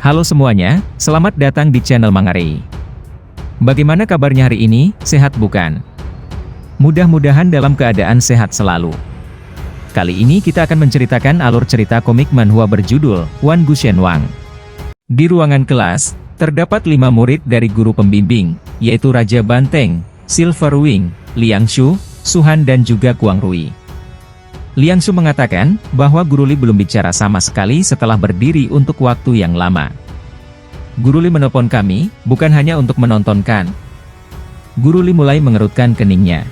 Halo semuanya, selamat datang di channel Mangare. Bagaimana kabarnya hari ini, sehat bukan? Mudah-mudahan dalam keadaan sehat selalu. Kali ini kita akan menceritakan alur cerita komik manhwa berjudul Wan Gushen Wang. Di ruangan kelas, terdapat 5 murid dari guru pembimbing, yaitu Raja Banteng, Silverwing, Liangshu, Suhan dan juga Kuang Rui. Liangshu mengatakan bahwa Guru Li belum bicara sama sekali setelah berdiri untuk waktu yang lama. Guru Li menelpon kami, bukan hanya untuk menontonkan. Guru Li mulai mengerutkan keningnya.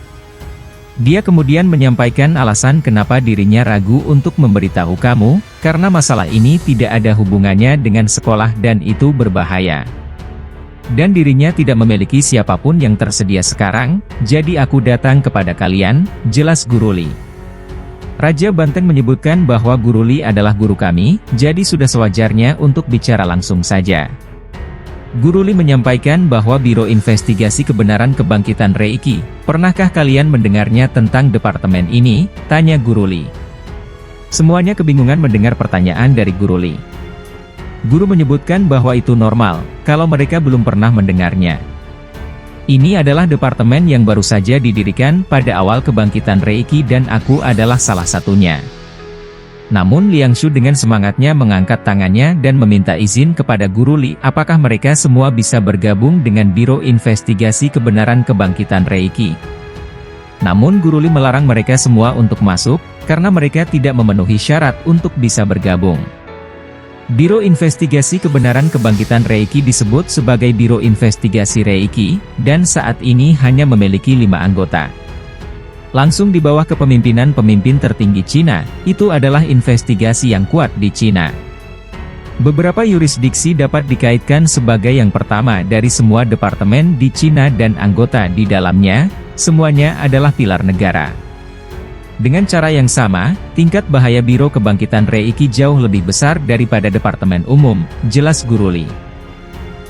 Dia kemudian menyampaikan alasan kenapa dirinya ragu untuk memberitahu kamu, karena masalah ini tidak ada hubungannya dengan sekolah dan itu berbahaya. Dan dirinya tidak memiliki siapapun yang tersedia sekarang, jadi aku datang kepada kalian, jelas Guru Li. Raja Banteng menyebutkan bahwa Guru Li adalah guru kami, jadi sudah sewajarnya untuk bicara langsung saja. Guru Li menyampaikan bahwa Biro Investigasi Kebenaran Kebangkitan Reiki, pernahkah kalian mendengarnya tentang departemen ini? Tanya Guru Li. Semuanya kebingungan mendengar pertanyaan dari Guru Li. Guru menyebutkan bahwa itu normal, kalau mereka belum pernah mendengarnya. Ini adalah departemen yang baru saja didirikan pada awal kebangkitan Reiki dan aku adalah salah satunya. Namun Liangshu dengan semangatnya mengangkat tangannya dan meminta izin kepada Guru Li apakah mereka semua bisa bergabung dengan Biro Investigasi Kebenaran Kebangkitan Reiki. Namun Guru Li melarang mereka semua untuk masuk, karena mereka tidak memenuhi syarat untuk bisa bergabung. Biro Investigasi Kebenaran Kebangkitan Reiki disebut sebagai Biro Investigasi Reiki, dan saat ini hanya memiliki 5 anggota. Langsung di bawah kepemimpinan pemimpin tertinggi Cina, itu adalah investigasi yang kuat di Cina. Beberapa yurisdiksi dapat dikaitkan sebagai yang pertama dari semua departemen di Cina dan anggota di dalamnya, semuanya adalah pilar negara. Dengan cara yang sama, tingkat bahaya Biro Kebangkitan Reiki jauh lebih besar daripada Departemen Umum, jelas Guru Li.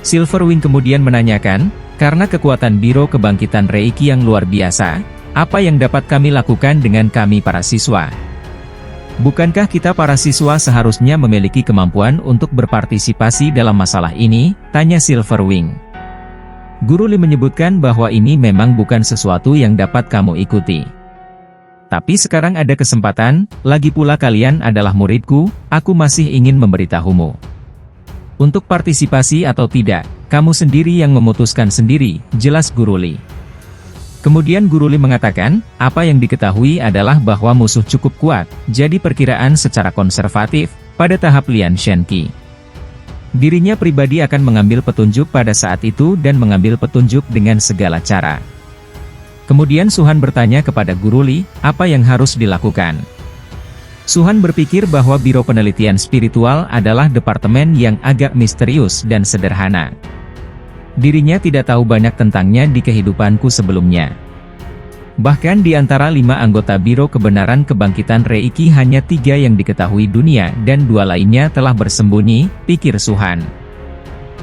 Silverwing kemudian menanyakan, karena kekuatan Biro Kebangkitan Reiki yang luar biasa, apa yang dapat kami lakukan dengan kami para siswa? Bukankah kita para siswa seharusnya memiliki kemampuan untuk berpartisipasi dalam masalah ini? Tanya Silverwing. Guru Li menyebutkan bahwa ini memang bukan sesuatu yang dapat kamu ikuti. Tapi sekarang ada kesempatan, lagi pula kalian adalah muridku, aku masih ingin memberitahumu. Untuk partisipasi atau tidak, kamu sendiri yang memutuskan sendiri, jelas Guru Li. Kemudian Guru Li mengatakan, apa yang diketahui adalah bahwa musuh cukup kuat, jadi perkiraan secara konservatif, pada tahap Lian Shenqi. Dirinya pribadi akan mengambil petunjuk pada saat itu dan mengambil petunjuk dengan segala cara. Kemudian Suhan bertanya kepada Guru Li, apa yang harus dilakukan? Suhan berpikir bahwa Biro Penelitian Spiritual adalah departemen yang agak misterius dan sederhana. Dirinya tidak tahu banyak tentangnya di kehidupanku sebelumnya. Bahkan di antara 5 anggota Biro Kebenaran Kebangkitan Reiki hanya 3 yang diketahui dunia dan 2 lainnya telah bersembunyi, pikir Suhan.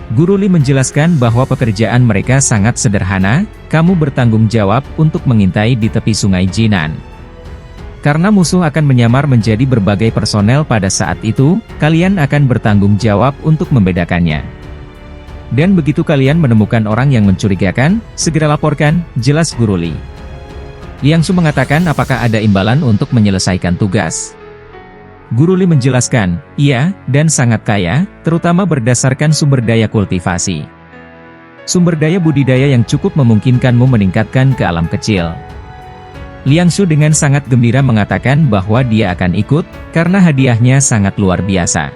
Guru Li menjelaskan bahwa pekerjaan mereka sangat sederhana, kamu bertanggung jawab untuk mengintai di tepi sungai Jinan. Karena musuh akan menyamar menjadi berbagai personel pada saat itu, kalian akan bertanggung jawab untuk membedakannya. Dan begitu kalian menemukan orang yang mencurigakan, segera laporkan, jelas Guru Li. Liangshu mengatakan apakah ada imbalan untuk menyelesaikan tugas. Guru Li menjelaskan, iya, dan sangat kaya, terutama berdasarkan sumber daya kultivasi. Sumber daya budidaya yang cukup memungkinkanmu meningkatkan ke alam kecil. Liangshu dengan sangat gembira mengatakan bahwa dia akan ikut, karena hadiahnya sangat luar biasa.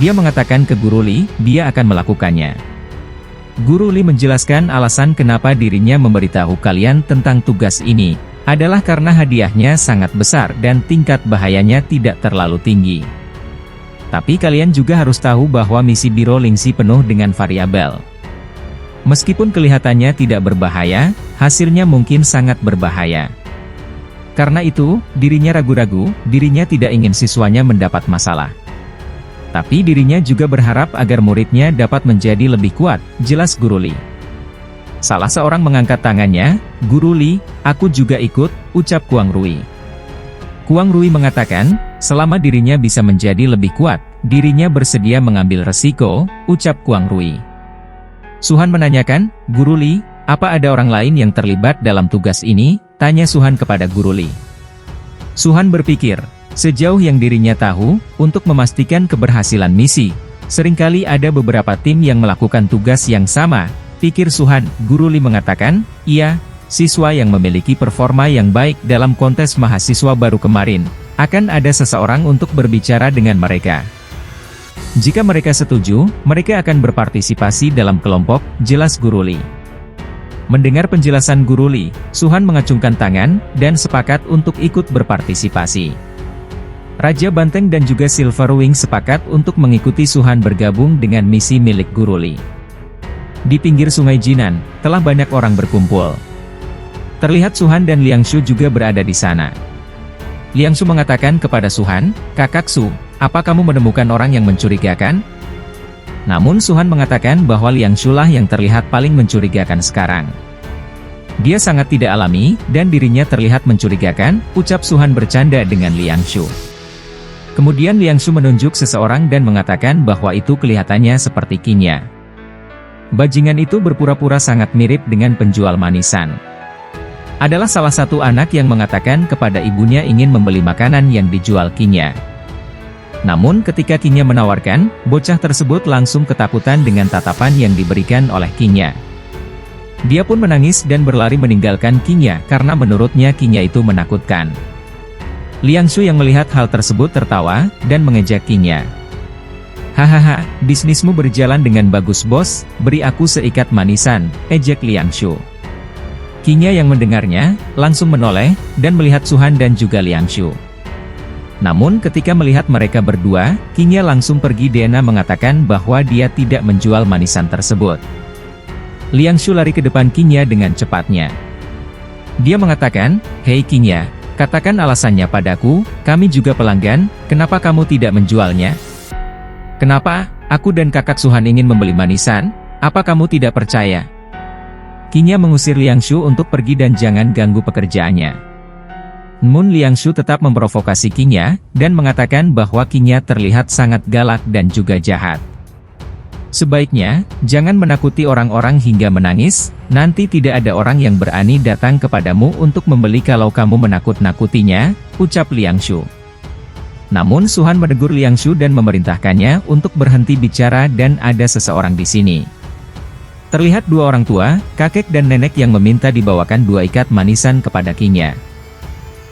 Dia mengatakan ke Guru Li, dia akan melakukannya. Guru Li menjelaskan alasan kenapa dirinya memberitahu kalian tentang tugas ini, adalah karena hadiahnya sangat besar dan tingkat bahayanya tidak terlalu tinggi. Tapi kalian juga harus tahu bahwa misi Biro Lingxi penuh dengan variabel. Meskipun kelihatannya tidak berbahaya, hasilnya mungkin sangat berbahaya. Karena itu, dirinya ragu-ragu, dirinya tidak ingin siswanya mendapat masalah. Tapi dirinya juga berharap agar muridnya dapat menjadi lebih kuat, jelas Guru Li. Salah seorang mengangkat tangannya, Guru Li, aku juga ikut, ucap Kuang Rui. Kuang Rui mengatakan, selama dirinya bisa menjadi lebih kuat, dirinya bersedia mengambil resiko, ucap Kuang Rui. Suhan menanyakan, Guru Li, apa ada orang lain yang terlibat dalam tugas ini? Tanya Suhan kepada Guru Li. Suhan berpikir, sejauh yang dirinya tahu, untuk memastikan keberhasilan misi, seringkali ada beberapa tim yang melakukan tugas yang sama. Pikir Suhan, Guru Li mengatakan, iya, siswa yang memiliki performa yang baik dalam kontes mahasiswa baru kemarin, akan ada seseorang untuk berbicara dengan mereka. Jika mereka setuju, mereka akan berpartisipasi dalam kelompok, jelas Guru Li. Mendengar penjelasan Guru Li, Suhan mengacungkan tangan, dan sepakat untuk ikut berpartisipasi. Raja Banteng dan juga Silverwing sepakat untuk mengikuti Suhan bergabung dengan misi milik Guru Li. Di pinggir sungai Jinan, telah banyak orang berkumpul. Terlihat Suhan dan Liang Shu juga berada di sana. Liang Shu mengatakan kepada Suhan, Kakak Su, apa kamu menemukan orang yang mencurigakan? Namun Suhan mengatakan bahwa Liang Shu lah yang terlihat paling mencurigakan sekarang. Dia sangat tidak alami, dan dirinya terlihat mencurigakan, ucap Suhan bercanda dengan Liang Shu. Kemudian Liang Shu menunjuk seseorang dan mengatakan bahwa itu kelihatannya seperti Qinya. Bajingan itu berpura-pura sangat mirip dengan penjual manisan. Adalah salah satu anak yang mengatakan kepada ibunya ingin membeli makanan yang dijual Qinya. Namun ketika Qinya menawarkan, bocah tersebut langsung ketakutan dengan tatapan yang diberikan oleh Qinya. Dia pun menangis dan berlari meninggalkan Qinya karena menurutnya Qinya itu menakutkan. Liang Shu yang melihat hal tersebut tertawa, dan mengejek Qinya. Hahaha, bisnismu berjalan dengan bagus bos, beri aku seikat manisan, ejek Liang Shu. Qinya yang mendengarnya, langsung menoleh, dan melihat Suhan dan juga Liang Shu. Namun ketika melihat mereka berdua, Qinya langsung pergi. Dena mengatakan bahwa dia tidak menjual manisan tersebut. Liang Shu lari ke depan Qinya dengan cepatnya. Dia mengatakan, Hei Qinya, katakan alasannya padaku, kami juga pelanggan, kenapa kamu tidak menjualnya? Kenapa? Aku dan kakak Suhan ingin membeli manisan, apa kamu tidak percaya? Qinya mengusir Liang Shu untuk pergi dan jangan ganggu pekerjaannya. Namun Liang Shu tetap memprovokasi Qinya, dan mengatakan bahwa Qinya terlihat sangat galak dan juga jahat. Sebaiknya, jangan menakuti orang-orang hingga menangis, nanti tidak ada orang yang berani datang kepadamu untuk membeli kalau kamu menakut-nakutinya, ucap Liang Shu. Namun Suhan menegur Liang Shu dan memerintahkannya untuk berhenti bicara dan ada seseorang di sini. Terlihat dua orang tua, kakek dan nenek yang meminta dibawakan 2 ikat manisan kepada Qinya.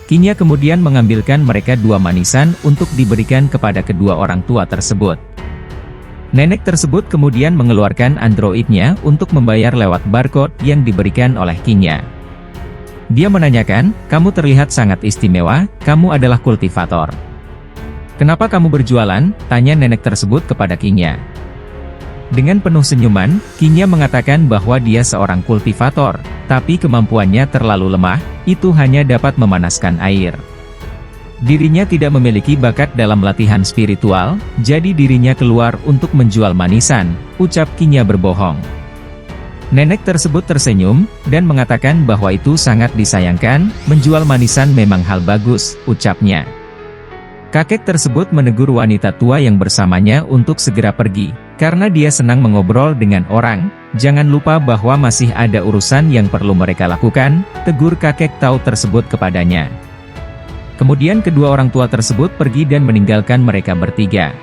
Qinya kemudian mengambilkan mereka 2 manisan untuk diberikan kepada kedua orang tua tersebut. Nenek tersebut kemudian mengeluarkan androidnya untuk membayar lewat barcode yang diberikan oleh Qinya. Dia menanyakan, kamu terlihat sangat istimewa, kamu adalah kultivator. Kenapa kamu berjualan? Tanya nenek tersebut kepada Qinya. Dengan penuh senyuman, Qinya mengatakan bahwa dia seorang kultivator, tapi kemampuannya terlalu lemah, itu hanya dapat memanaskan air. Dirinya tidak memiliki bakat dalam latihan spiritual, jadi dirinya keluar untuk menjual manisan, ucap Qinya berbohong. Nenek tersebut tersenyum, dan mengatakan bahwa itu sangat disayangkan, menjual manisan memang hal bagus, ucapnya. Kakek tersebut menegur wanita tua yang bersamanya untuk segera pergi, karena dia senang mengobrol dengan orang. Jangan lupa bahwa masih ada urusan yang perlu mereka lakukan, tegur kakek tahu tersebut kepadanya. Kemudian kedua orang tua tersebut pergi dan meninggalkan mereka bertiga.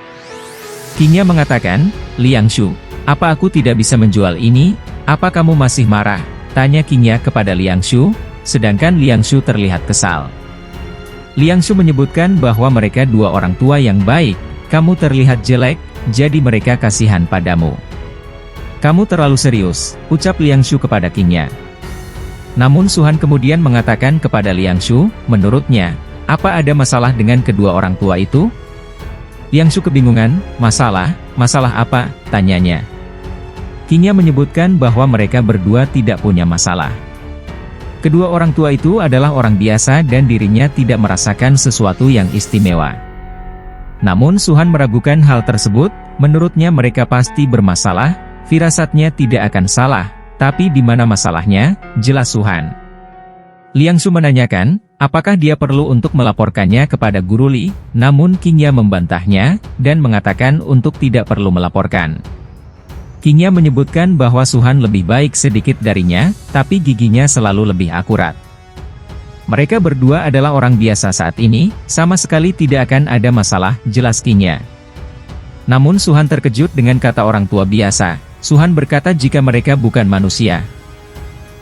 Qinya mengatakan, Liang Shu, apa aku tidak bisa menjual ini? Apa kamu masih marah? Tanya Qinya kepada Liang Shu, sedangkan Liang Shu terlihat kesal. Liang Shu menyebutkan bahwa mereka 2 orang tua yang baik, kamu terlihat jelek, jadi mereka kasihan padamu. Kamu terlalu serius, ucap Liang Shu kepada Qinya. Namun Suhan kemudian mengatakan kepada Liang Shu, menurutnya, apa ada masalah dengan kedua orang tua itu? Liang Shu kebingungan, masalah apa? Tanyanya. Qinya menyebutkan bahwa mereka berdua tidak punya masalah. Kedua orang tua itu adalah orang biasa dan dirinya tidak merasakan sesuatu yang istimewa. Namun Suhan meragukan hal tersebut, menurutnya mereka pasti bermasalah, firasatnya tidak akan salah, tapi di mana masalahnya, jelas Suhan. Liang Shu menanyakan, apakah dia perlu untuk melaporkannya kepada Guru Li, namun Qingya membantahnya, dan mengatakan untuk tidak perlu melaporkan. Qingya menyebutkan bahwa Suhan lebih baik sedikit darinya, tapi giginya selalu lebih akurat. Mereka berdua adalah orang biasa saat ini, sama sekali tidak akan ada masalah, jelas Qingya. Namun Suhan terkejut dengan kata orang tua biasa. Suhan berkata jika mereka bukan manusia.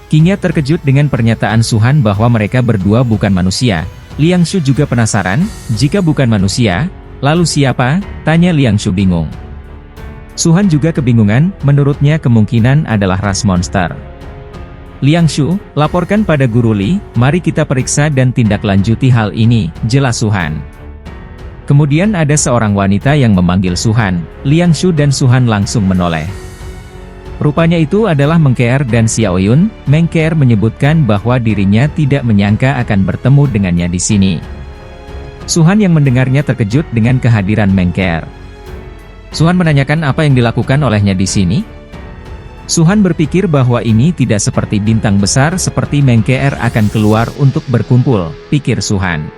Qingya terkejut dengan pernyataan Suhan bahwa mereka berdua bukan manusia. Liangshu juga penasaran, jika bukan manusia, lalu siapa? Tanya Liangshu bingung. Suhan juga kebingungan, menurutnya kemungkinan adalah ras monster. Liangshu, laporkan pada Guru Li, mari kita periksa dan tindak lanjuti hal ini, jelas Suhan. Kemudian ada seorang wanita yang memanggil Suhan. Liangshu dan Suhan langsung menoleh. Rupanya itu adalah Meng Keer dan Xiaoyun. Meng Keer menyebutkan bahwa dirinya tidak menyangka akan bertemu dengannya di sini. Suhan yang mendengarnya terkejut dengan kehadiran Meng Keer. Suhan menanyakan apa yang dilakukan olehnya di sini. Suhan berpikir bahwa ini tidak seperti bintang besar seperti Meng Keer akan keluar untuk berkumpul, pikir Suhan.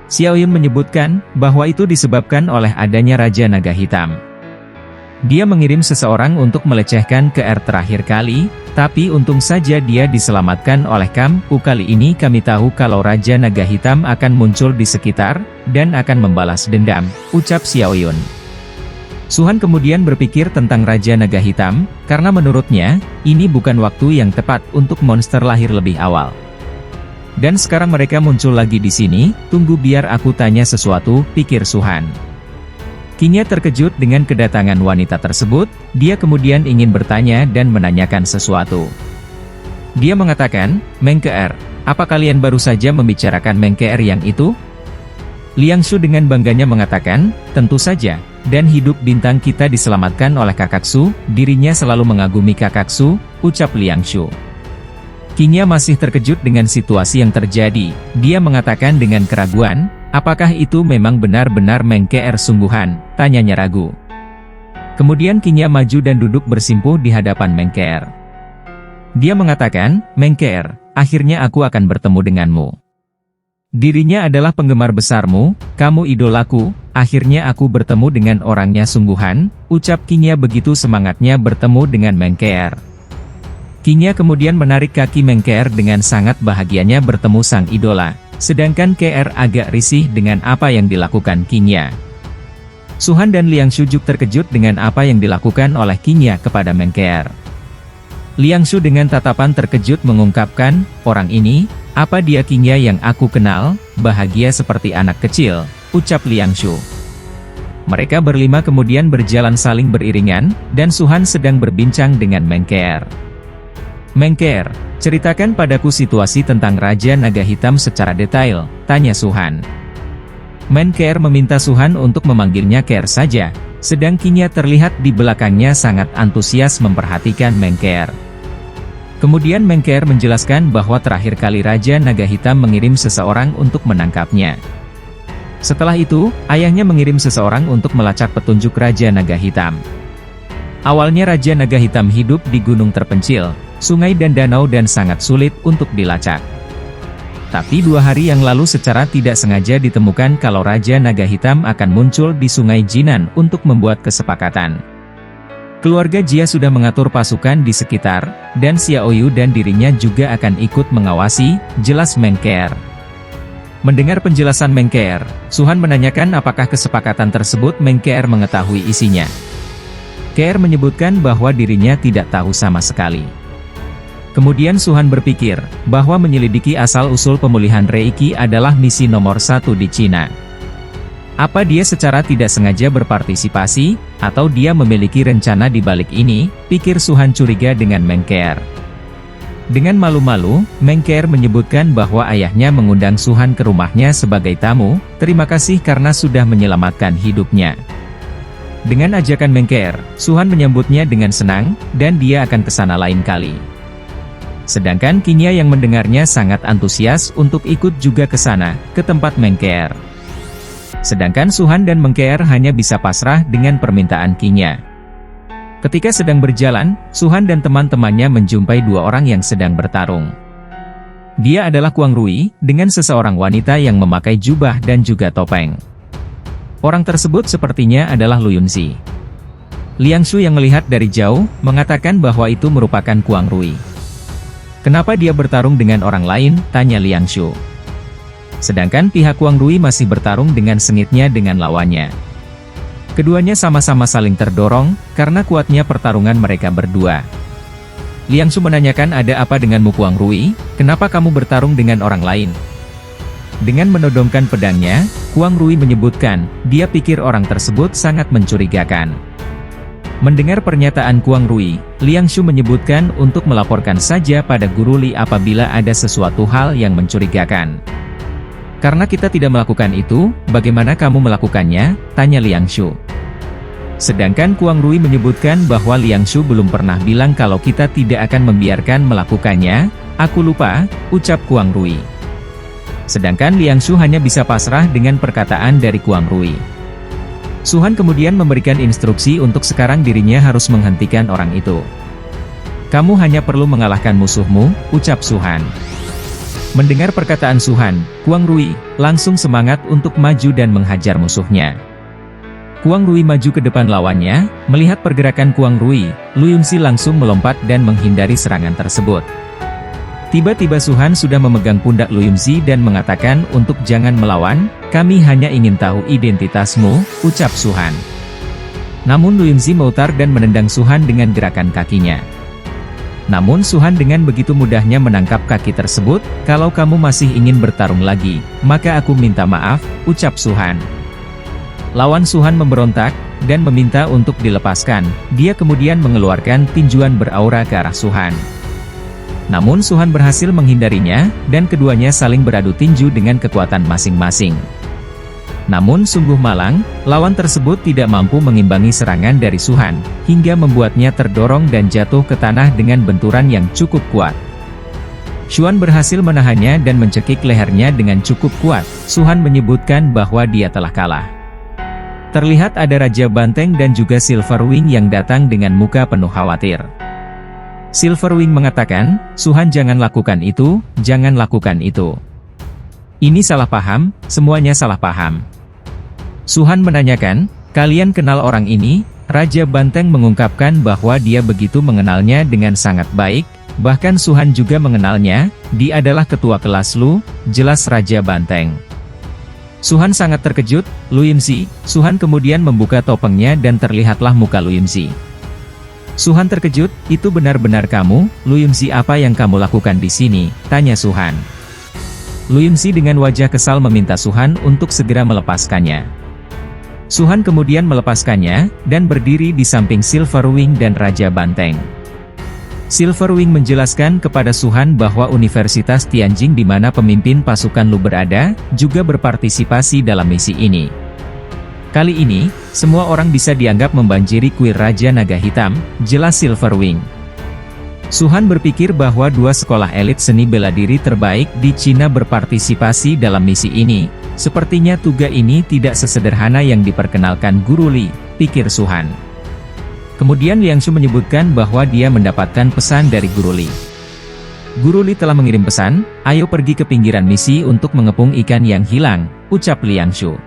Xiaoyun menyebutkan bahwa itu disebabkan oleh adanya Raja Naga Hitam. Dia mengirim seseorang untuk melecehkan Keer terakhir kali, tapi untung saja dia diselamatkan oleh kamu. Kali ini kami tahu kalau Raja Naga Hitam akan muncul di sekitar, dan akan membalas dendam, ucap Xiaoyun. Suhan kemudian berpikir tentang Raja Naga Hitam, karena menurutnya, ini bukan waktu yang tepat untuk monster lahir lebih awal. Dan sekarang mereka muncul lagi di sini, tunggu biar aku tanya sesuatu, pikir Suhan. Qingya terkejut dengan kedatangan wanita tersebut, dia kemudian ingin bertanya dan menanyakan sesuatu. Dia mengatakan, Meng Keer, apa kalian baru saja membicarakan Meng Keer yang itu? Liangshu dengan bangganya mengatakan, tentu saja, dan hidup bintang kita diselamatkan oleh Kakaksu, dirinya selalu mengagumi Kakaksu, ucap Liangshu. Qingya masih terkejut dengan situasi yang terjadi, dia mengatakan dengan keraguan, apakah itu memang benar-benar Meng Keer sungguhan, tanyanya ragu. Kemudian Qingya maju dan duduk bersimpuh di hadapan Meng Keer. Dia mengatakan, Meng Keer, akhirnya aku akan bertemu denganmu. Dirinya adalah penggemar besarmu, kamu idolaku, akhirnya aku bertemu dengan orangnya sungguhan, ucap Qingya begitu semangatnya bertemu dengan Meng Keer. Qingya kemudian menarik kaki Meng Keer dengan sangat bahagianya bertemu sang idola, sedangkan Keer agak risih dengan apa yang dilakukan Qingya. Suhan dan Liangshu juga terkejut dengan apa yang dilakukan oleh Qingya kepada Meng Keer. Liangshu dengan tatapan terkejut mengungkapkan, orang ini, apa dia Qingya yang aku kenal, bahagia seperti anak kecil, ucap Liangshu. Mereka berlima kemudian berjalan saling beriringan, dan Suhan sedang berbincang dengan Meng Keer. Meng Keer, ceritakan padaku situasi tentang Raja Naga Hitam secara detail, tanya Suhan. Meng Keer meminta Suhan untuk memanggilnya Keer saja, sedang Qingya terlihat di belakangnya sangat antusias memperhatikan Meng Keer. Kemudian Meng Keer menjelaskan bahwa terakhir kali Raja Naga Hitam mengirim seseorang untuk menangkapnya. Setelah itu, ayahnya mengirim seseorang untuk melacak petunjuk Raja Naga Hitam. Awalnya Raja Naga Hitam hidup di gunung terpencil, sungai dan danau dan sangat sulit untuk dilacak. Tapi 2 hari yang lalu secara tidak sengaja ditemukan kalau Raja Naga Hitam akan muncul di sungai Jinan untuk membuat kesepakatan. Keluarga Jia sudah mengatur pasukan di sekitar, dan Xiaoyu dan dirinya juga akan ikut mengawasi, jelas Meng Keer. Mendengar penjelasan Meng Keer, Suhan menanyakan apakah kesepakatan tersebut Meng Keer mengetahui isinya. Keer menyebutkan bahwa dirinya tidak tahu sama sekali. Kemudian Suhan berpikir, bahwa menyelidiki asal-usul pemulihan Reiki adalah misi nomor 1 di Cina. Apa dia secara tidak sengaja berpartisipasi, atau dia memiliki rencana di balik ini, pikir Suhan curiga dengan Meng Keer. Dengan malu-malu, Meng Keer menyebutkan bahwa ayahnya mengundang Suhan ke rumahnya sebagai tamu, terima kasih karena sudah menyelamatkan hidupnya. Dengan ajakan Meng Keer, Suhan menyambutnya dengan senang, dan dia akan ke sana lain kali. Sedangkan Qingya yang mendengarnya sangat antusias untuk ikut juga ke sana, ke tempat Meng Keer. Sedangkan Suhan dan Meng Keer hanya bisa pasrah dengan permintaan Qingya. Ketika sedang berjalan, Suhan dan teman-temannya menjumpai 2 orang yang sedang bertarung. Dia adalah Kuang Rui, dengan seseorang wanita yang memakai jubah dan juga topeng. Orang tersebut sepertinya adalah Lu Yunzi. Liang Shu yang melihat dari jauh, mengatakan bahwa itu merupakan Kuang Rui. Kenapa dia bertarung dengan orang lain? Tanya Liang Shu. Sedangkan pihak Kuang Rui masih bertarung dengan sengitnya dengan lawannya. Keduanya sama-sama saling terdorong, karena kuatnya pertarungan mereka berdua. Liang Shu menanyakan, ada apa denganmu Kuang Rui, kenapa kamu bertarung dengan orang lain? Dengan menodongkan pedangnya, Kuang Rui menyebutkan, dia pikir orang tersebut sangat mencurigakan. Mendengar pernyataan Kuang Rui, Liang Shu menyebutkan untuk melaporkan saja pada Guru Li apabila ada sesuatu hal yang mencurigakan. Karena kita tidak melakukan itu, bagaimana kamu melakukannya? Tanya Liang Shu. Sedangkan Kuang Rui menyebutkan bahwa Liang Shu belum pernah bilang kalau kita tidak akan membiarkan melakukannya. Aku lupa, ucap Kuang Rui. Sedangkan Liang Shu hanya bisa pasrah dengan perkataan dari Kuang Rui. Suhan kemudian memberikan instruksi untuk sekarang dirinya harus menghentikan orang itu. Kamu hanya perlu mengalahkan musuhmu, ucap Suhan. Mendengar perkataan Suhan, Kuang Rui langsung semangat untuk maju dan menghajar musuhnya. Kuang Rui maju ke depan lawannya, melihat pergerakan Kuang Rui, Lu Yunzi langsung melompat dan menghindari serangan tersebut. Tiba-tiba Suhan sudah memegang pundak Lu Yunzi dan mengatakan untuk jangan melawan, kami hanya ingin tahu identitasmu, ucap Suhan. Namun Lu Yunzi memutar dan menendang Suhan dengan gerakan kakinya. Namun Suhan dengan begitu mudahnya menangkap kaki tersebut, kalau kamu masih ingin bertarung lagi, maka aku minta maaf, ucap Suhan. Lawan Suhan memberontak, dan meminta untuk dilepaskan, dia kemudian mengeluarkan tinjuan beraura ke arah Suhan. Namun Suhan berhasil menghindarinya, dan keduanya saling beradu tinju dengan kekuatan masing-masing. Namun sungguh malang, lawan tersebut tidak mampu mengimbangi serangan dari Suhan, hingga membuatnya terdorong dan jatuh ke tanah dengan benturan yang cukup kuat. Xuan berhasil menahannya dan mencekik lehernya dengan cukup kuat. Suhan menyebutkan bahwa dia telah kalah. Terlihat ada Raja Banteng dan juga Silverwing yang datang dengan muka penuh khawatir. Silverwing mengatakan, Suhan jangan lakukan itu, jangan lakukan itu. Ini salah paham, semuanya salah paham. Suhan menanyakan, kalian kenal orang ini? Raja Banteng mengungkapkan bahwa dia begitu mengenalnya dengan sangat baik, bahkan Suhan juga mengenalnya, dia adalah ketua kelas Lu, jelas Raja Banteng. Suhan sangat terkejut, Lu Yunzi. Suhan kemudian membuka topengnya dan terlihatlah muka Lu Yunzi. Suhan terkejut, itu benar-benar kamu, Lu Yunzi, apa yang kamu lakukan di sini? Tanya Suhan. Lu Yunzi dengan wajah kesal meminta Suhan untuk segera melepaskannya. Suhan kemudian melepaskannya, dan berdiri di samping Silverwing dan Raja Banteng. Silverwing menjelaskan kepada Suhan bahwa Universitas Tianjing di mana pemimpin pasukan Lu berada, juga berpartisipasi dalam misi ini. Kali ini, semua orang bisa dianggap membanjiri kuil Raja Naga Hitam, jelas Silverwing. Suhan berpikir bahwa dua sekolah elit seni bela diri terbaik di Cina berpartisipasi dalam misi ini. Sepertinya tugas ini tidak sesederhana yang diperkenalkan Guru Li, pikir Suhan. Kemudian Liang Shu menyebutkan bahwa dia mendapatkan pesan dari Guru Li. Guru Li telah mengirim pesan, ayo pergi ke pinggiran misi untuk mengepung ikan yang hilang, ucap Liang Shu.